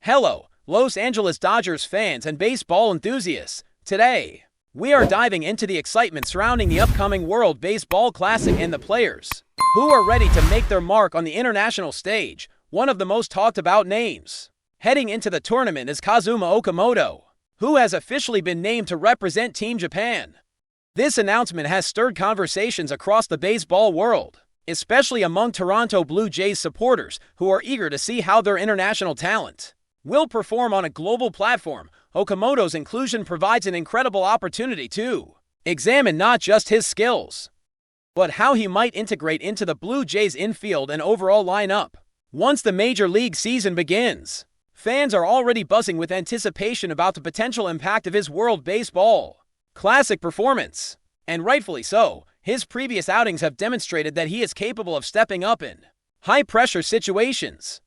Hello, Los Angeles Dodgers fans and baseball enthusiasts. Today, we are diving into the excitement surrounding the upcoming World Baseball Classic and the players who are ready to make their mark on the international stage. One of the most talked about names heading into the tournament is Kazuma Okamoto, who has officially been named to represent Team Japan. This announcement has stirred conversations across the baseball world, especially among Toronto Blue Jays supporters who are eager to see how their international talent will perform on a global platform. Okamoto's inclusion provides an incredible opportunity to examine not just his skills, but how he might integrate into the Blue Jays' infield and overall lineup. Once the Major League season begins, fans are already buzzing with anticipation about the potential impact of his World Baseball Classic performance. And rightfully so. His previous outings have demonstrated that he is capable of stepping up in high-pressure situations,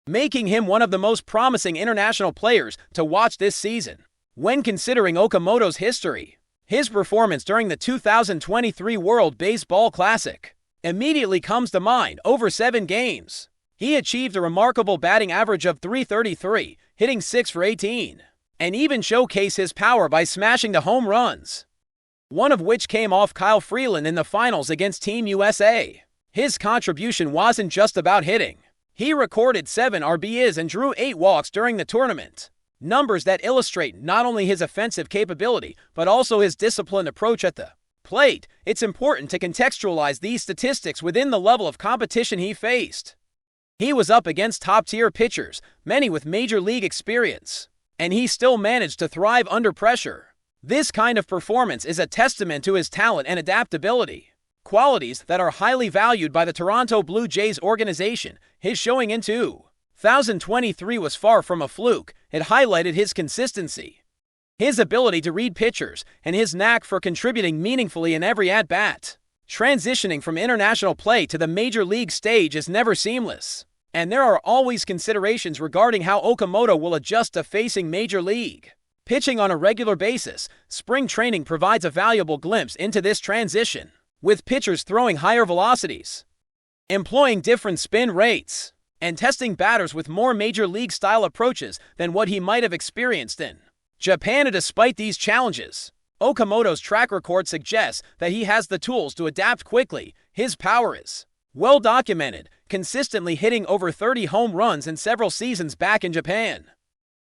making him one of the most promising international players to watch this season. When considering Okamoto's history, his performance during the 2023 World Baseball Classic immediately comes to mind. Over 7 games, he achieved a remarkable batting average of .333, hitting 6 for 18, and even showcased his power by smashing the home runs, one of which came off Kyle Freeland in the finals against Team USA. His contribution wasn't just about hitting. He recorded 7 RBIs and drew 8 walks during the tournament, numbers that illustrate not only his offensive capability, but also his disciplined approach at the plate. It's important to contextualize these statistics within the level of competition he faced. He was up against top-tier pitchers, many with major league experience, and he still managed to thrive under pressure. This kind of performance is a testament to his talent and adaptability, qualities that are highly valued by the Toronto Blue Jays organization. His showing in 2023 was far from a fluke. It highlighted his consistency, his ability to read pitchers, and his knack for contributing meaningfully in every at-bat. Transitioning from international play to the major league stage is never seamless, and there are always considerations regarding how Okamoto will adjust to facing major league pitching on a regular basis. Spring training provides a valuable glimpse into this transition, with pitchers throwing higher velocities, employing different spin rates, and testing batters with more major league-style approaches than what he might have experienced in Japan. Despite these challenges, Okamoto's track record suggests that he has the tools to adapt quickly. His power is well documented, consistently hitting over 30 home runs in several seasons back in Japan,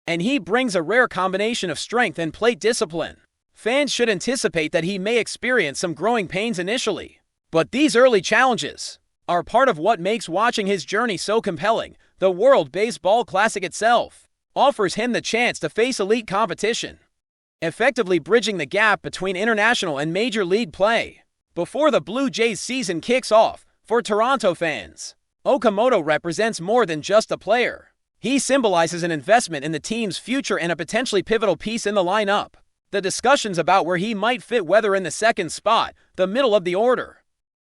and he brings a rare combination of strength and plate discipline. Fans should anticipate that he may experience some growing pains initially, but these early challenges are part of what makes watching his journey so compelling. The World Baseball Classic itself offers him the chance to face elite competition, effectively bridging the gap between international and major league play. Before the Blue Jays season kicks off, for Toronto fans, Okamoto represents more than just a player. He symbolizes an investment in the team's future and a potentially pivotal piece in the lineup. The discussions about where he might fit, whether in the second spot, the middle of the order,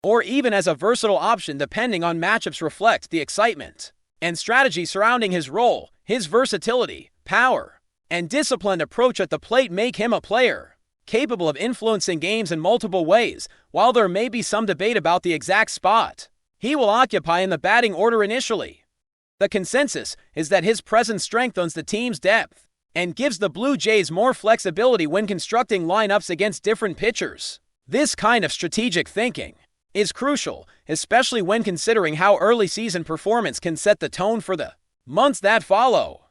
or even as a versatile option depending on matchups, reflect the excitement and strategy surrounding his role. His versatility, power, and disciplined approach at the plate make him a player capable of influencing games in multiple ways. While there may be some debate about the exact spot he will occupy in the batting order initially, the consensus is that his presence strengthens the team's depth and gives the Blue Jays more flexibility when constructing lineups against different pitchers. This kind of strategic thinking is crucial, especially when considering how early season performance can set the tone for the months that follow.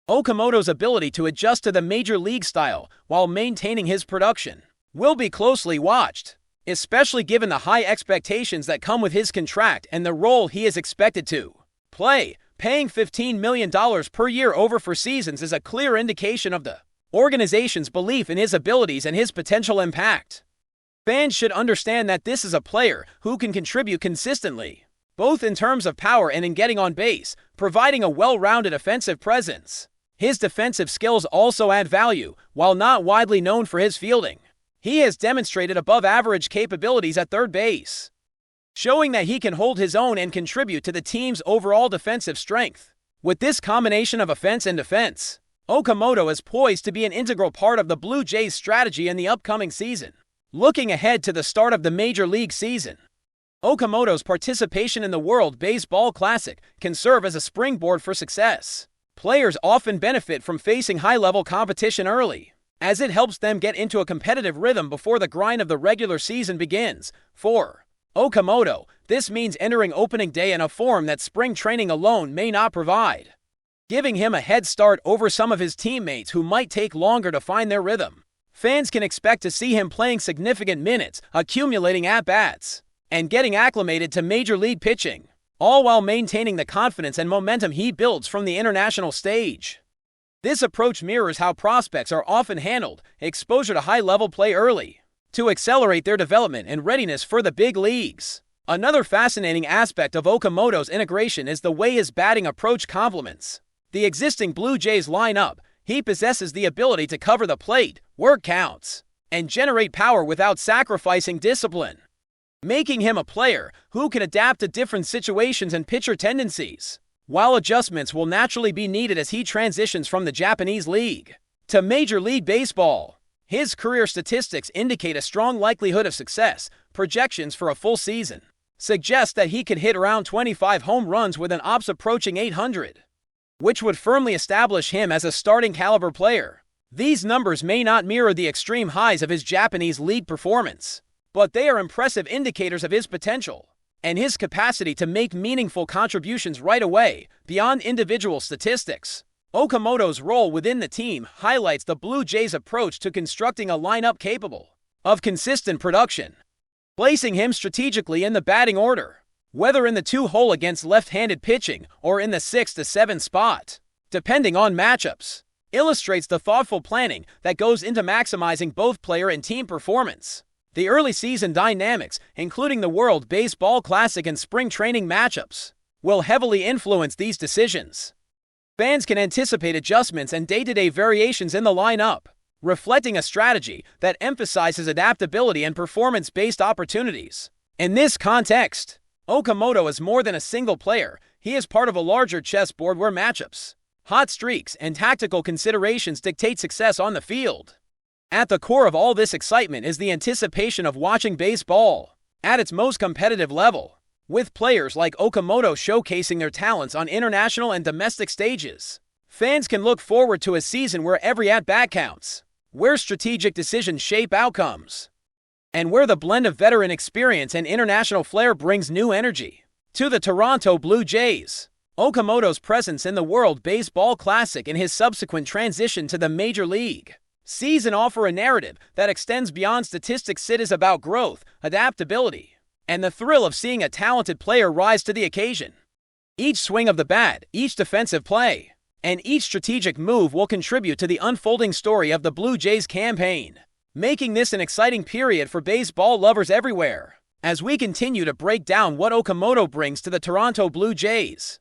Okamoto's ability to adjust to the major league style while maintaining his production will be closely watched, especially given the high expectations that come with his contract and the role he is expected to play. Paying $15 million per year over 4 seasons is a clear indication of the organization's belief in his abilities and his potential impact. Fans should understand that this is a player who can contribute consistently, both in terms of power and in getting on base, providing a well-rounded offensive presence. His defensive skills also add value. While not widely known for his fielding, he has demonstrated above-average capabilities at third base, showing that he can hold his own and contribute to the team's overall defensive strength. With this combination of offense and defense, Okamoto is poised to be an integral part of the Blue Jays' strategy in the upcoming season. Looking ahead to the start of the Major League season, Okamoto's participation in the World Baseball Classic can serve as a springboard for success. Players often benefit from facing high-level competition early, as it helps them get into a competitive rhythm before the grind of the regular season begins. For Okamoto, this means entering opening day in a form that spring training alone may not provide, giving him a head start over some of his teammates who might take longer to find their rhythm. Fans can expect to see him playing significant minutes, accumulating at-bats, and getting acclimated to major league pitching, all while maintaining the confidence and momentum he builds from the international stage. This approach mirrors how prospects are often handled: exposure to high-level play early, to accelerate their development and readiness for the big leagues. Another fascinating aspect of Okamoto's integration is the way his batting approach complements the existing Blue Jays lineup. He possesses the ability to cover the plate, work counts, and generate power without sacrificing discipline, making him a player who can adapt to different situations and pitcher tendencies. While adjustments will naturally be needed as he transitions from the Japanese League to Major League Baseball, his career statistics indicate a strong likelihood of success. Projections for a full season suggest that he could hit around 25 home runs with an OPS approaching 800, which would firmly establish him as a starting caliber player. These numbers may not mirror the extreme highs of his Japanese League performance, but they are impressive indicators of his potential and his capacity to make meaningful contributions right away. Beyond individual statistics, Okamoto's role within the team highlights the Blue Jays' approach to constructing a lineup capable of consistent production, placing him strategically in the batting order, whether in the 2-hole against left-handed pitching or in the 6th to 7th spot, depending on matchups, illustrates the thoughtful planning that goes into maximizing both player and team performance. The early season dynamics, including the World Baseball Classic and spring training matchups, will heavily influence these decisions. Fans can anticipate adjustments and day-to-day variations in the lineup, reflecting a strategy that emphasizes adaptability and performance-based opportunities. In this context, Okamoto is more than a single player. He is part of a larger chessboard where matchups, hot streaks, and tactical considerations dictate success on the field. At the core of all this excitement is the anticipation of watching baseball at its most competitive level, with players like Okamoto showcasing their talents on international and domestic stages. Fans can look forward to a season where every at-bat counts, where strategic decisions shape outcomes, and where the blend of veteran experience and international flair brings new energy to the Toronto Blue Jays. Okamoto's presence in the World Baseball Classic and his subsequent transition to the Major League season offer a narrative that extends beyond statistics. It is about growth, adaptability, and the thrill of seeing a talented player rise to the occasion. Each swing of the bat, each defensive play, and each strategic move will contribute to the unfolding story of the Blue Jays campaign, making this an exciting period for baseball lovers everywhere. As we continue to break down what Okamoto brings to the Toronto Blue Jays,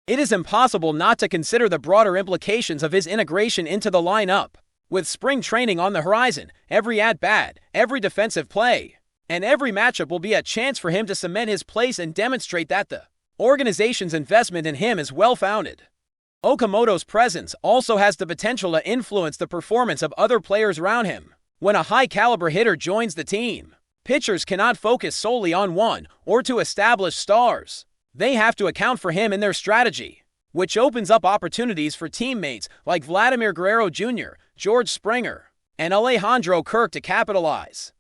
it is impossible not to consider the broader implications of his integration into the lineup. With spring training on the horizon, every at-bat, every defensive play, and every matchup will be a chance for him to cement his place and demonstrate that the organization's investment in him is well-founded. Okamoto's presence also has the potential to influence the performance of other players around him. When a high-caliber hitter joins the team, pitchers cannot focus solely on one or two established stars. They have to account for him in their strategy, which opens up opportunities for teammates like Vladimir Guerrero Jr., George Springer, and Alejandro Kirk to capitalize.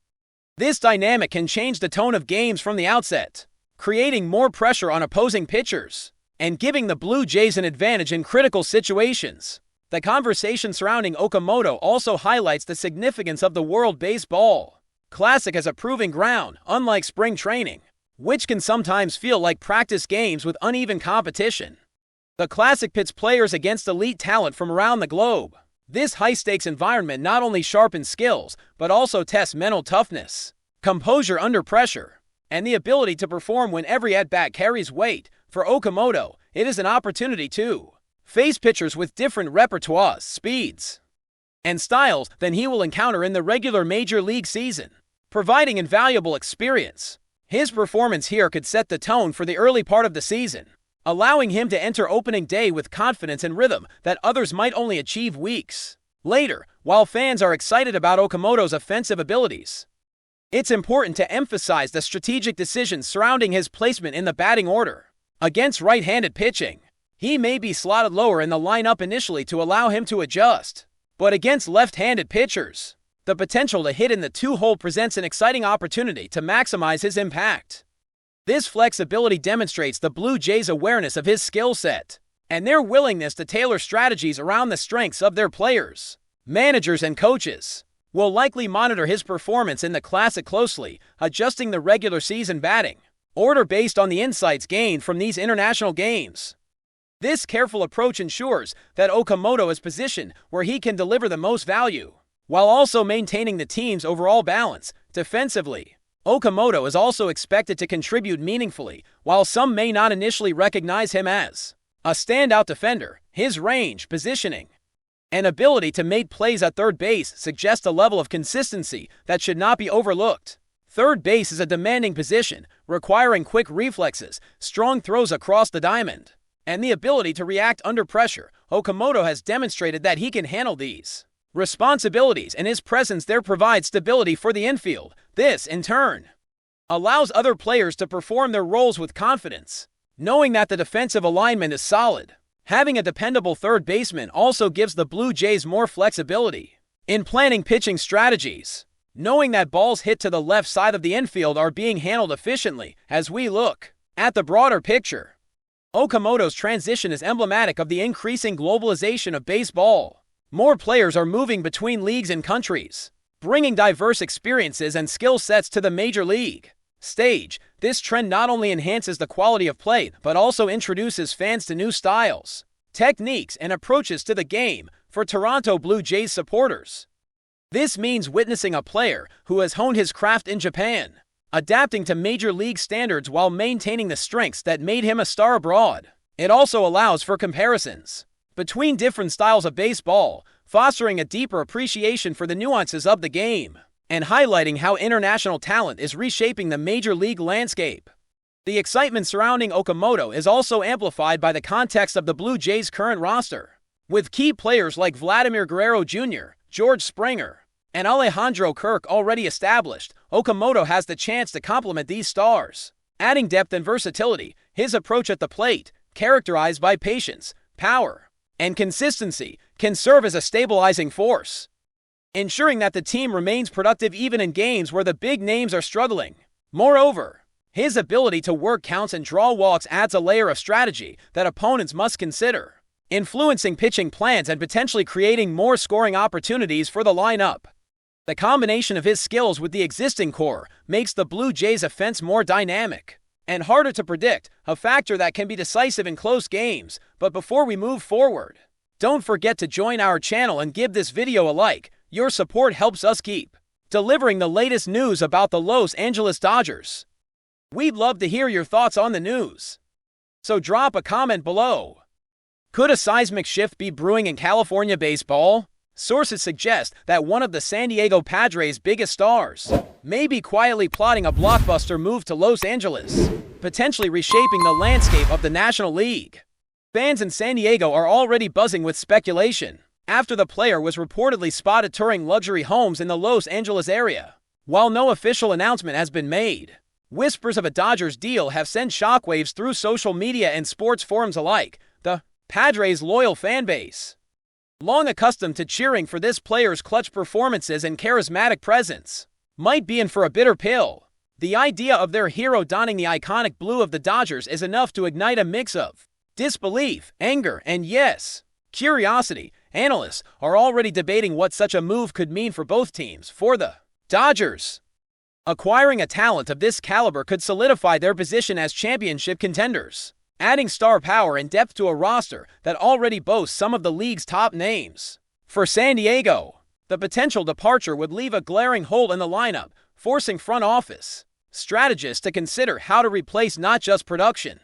This dynamic can change the tone of games from the outset, creating more pressure on opposing pitchers and giving the Blue Jays an advantage in critical situations. The conversation surrounding Okamoto also highlights the significance of the World Baseball Classic as a proving ground, unlike spring training, which can sometimes feel like practice games with uneven competition. The Classic pits players against elite talent from around the globe. This high-stakes environment not only sharpens skills, but also tests mental toughness, composure under pressure, and the ability to perform when every at-bat carries weight. For Okamoto, it is an opportunity to face pitchers with different repertoires, speeds, and styles than he will encounter in the regular Major League season, providing invaluable experience. His performance here could set the tone for the early part of the season, allowing him to enter opening day with confidence and rhythm that others might only achieve weeks later. While fans are excited about Okamoto's offensive abilities, it's important to emphasize the strategic decisions surrounding his placement in the batting order. Against right-handed pitching, He may be slotted lower in the lineup initially to allow him to adjust, but against left-handed pitchers, the potential to hit in the two-hole presents an exciting opportunity to maximize his impact. This flexibility demonstrates the Blue Jays' awareness of his skill set and their willingness to tailor strategies around the strengths of their players. Managers and coaches will likely monitor his performance in the Classic closely, adjusting the regular season batting order based on the insights gained from these international games. This careful approach ensures that Okamoto is positioned where he can deliver the most value, while also maintaining the team's overall balance. Defensively, Okamoto is also expected to contribute meaningfully. While some may not initially recognize him as a standout defender, his range, positioning, and ability to make plays at third base suggest a level of consistency that should not be overlooked. Third base is a demanding position, requiring quick reflexes, strong throws across the diamond, and the ability to react under pressure. Okamoto has demonstrated that he can handle these responsibilities, and his presence there provides stability for the infield. This, in turn, allows other players to perform their roles with confidence, knowing that the defensive alignment is solid. Having a dependable third baseman also gives the Blue Jays more flexibility in planning pitching strategies, knowing that balls hit to the left side of the infield are being handled efficiently. As we look at the broader picture, Okamoto's transition is emblematic of the increasing globalization of baseball. More players are moving between leagues and countries, bringing diverse experiences and skill sets to the major league stage. This trend not only enhances the quality of play, but also introduces fans to new styles, techniques, and approaches to the game. For Toronto Blue Jays supporters, this means witnessing a player who has honed his craft in Japan, adapting to major league standards while maintaining the strengths that made him a star abroad. It also allows for comparisons between different styles of baseball, fostering a deeper appreciation for the nuances of the game and highlighting how international talent is reshaping the major league landscape. The excitement surrounding Okamoto is also amplified by the context of the Blue Jays' current roster. With key players like Vladimir Guerrero Jr., George Springer, and Alejandro Kirk already established, Okamoto has the chance to complement these stars, adding depth and versatility. His approach at the plate, characterized by patience, power, and consistency, can serve as a stabilizing force, ensuring that the team remains productive even in games where the big names are struggling. Moreover, his ability to work counts and draw walks adds a layer of strategy that opponents must consider, influencing pitching plans and potentially creating more scoring opportunities for the lineup. The combination of his skills with the existing core makes the Blue Jays' offense more dynamic and harder to predict, a factor that can be decisive in close games. But before we move forward, don't forget to join our channel and give this video a like. Your support helps us keep delivering the latest news about the Los Angeles Dodgers. We'd love to hear your thoughts on the news, so drop a comment below. Could a seismic shift be brewing in California baseball? Sources suggest that one of the San Diego Padres' biggest stars may be quietly plotting a blockbuster move to Los Angeles, potentially reshaping the landscape of the National League. Fans in San Diego are already buzzing with speculation after the player was reportedly spotted touring luxury homes in the Los Angeles area. While no official announcement has been made, whispers of a Dodgers deal have sent shockwaves through social media and sports forums alike. The Padres' loyal fan base, long accustomed to cheering for this player's clutch performances and charismatic presence, might be in for a bitter pill. The idea of their hero donning the iconic blue of the Dodgers is enough to ignite a mix of disbelief, anger, and yes, curiosity. Analysts are already debating what such a move could mean for both teams. For the Dodgers, acquiring a talent of this caliber could solidify their position as championship contenders, adding star power and depth to a roster that already boasts some of the league's top names. For San Diego, the potential departure would leave a glaring hole in the lineup, forcing front office strategists to consider how to replace not just production,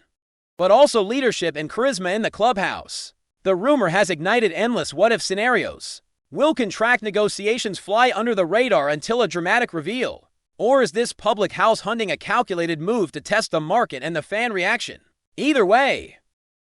but also leadership and charisma in the clubhouse. The rumor has ignited endless what-if scenarios. Will contract negotiations fly under the radar until a dramatic reveal? Or is this public house hunting a calculated move to test the market and the fan reaction? Either way,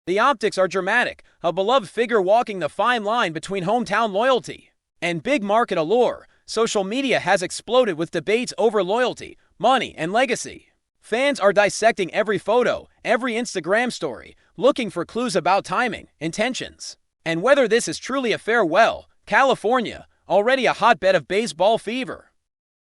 the optics are dramatic, a beloved figure walking the fine line between hometown loyalty and big market allure. Social media has exploded with debates over loyalty, money, and legacy. Fans are dissecting every photo, every Instagram story, looking for clues about timing, intentions, and whether this is truly a farewell. California, already a hotbed of baseball fever,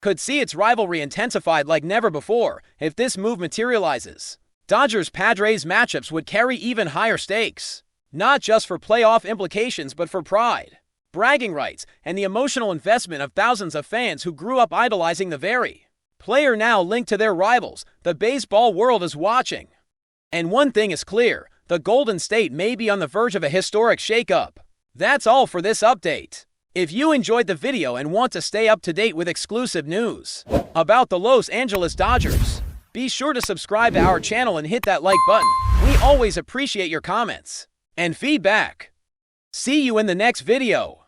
could see its rivalry intensified like never before if this move materializes. Dodgers-Padres matchups would carry even higher stakes, not just for playoff implications but for pride, bragging rights, and the emotional investment of thousands of fans who grew up idolizing the very player now linked to their rivals. The baseball world is watching. And one thing is clear, the Golden State may be on the verge of a historic shakeup. That's all for this update. If you enjoyed the video and want to stay up to date with exclusive news about the Los Angeles Dodgers, be sure to subscribe to our channel and hit that like button. We always appreciate your comments and feedback. See you in the next video.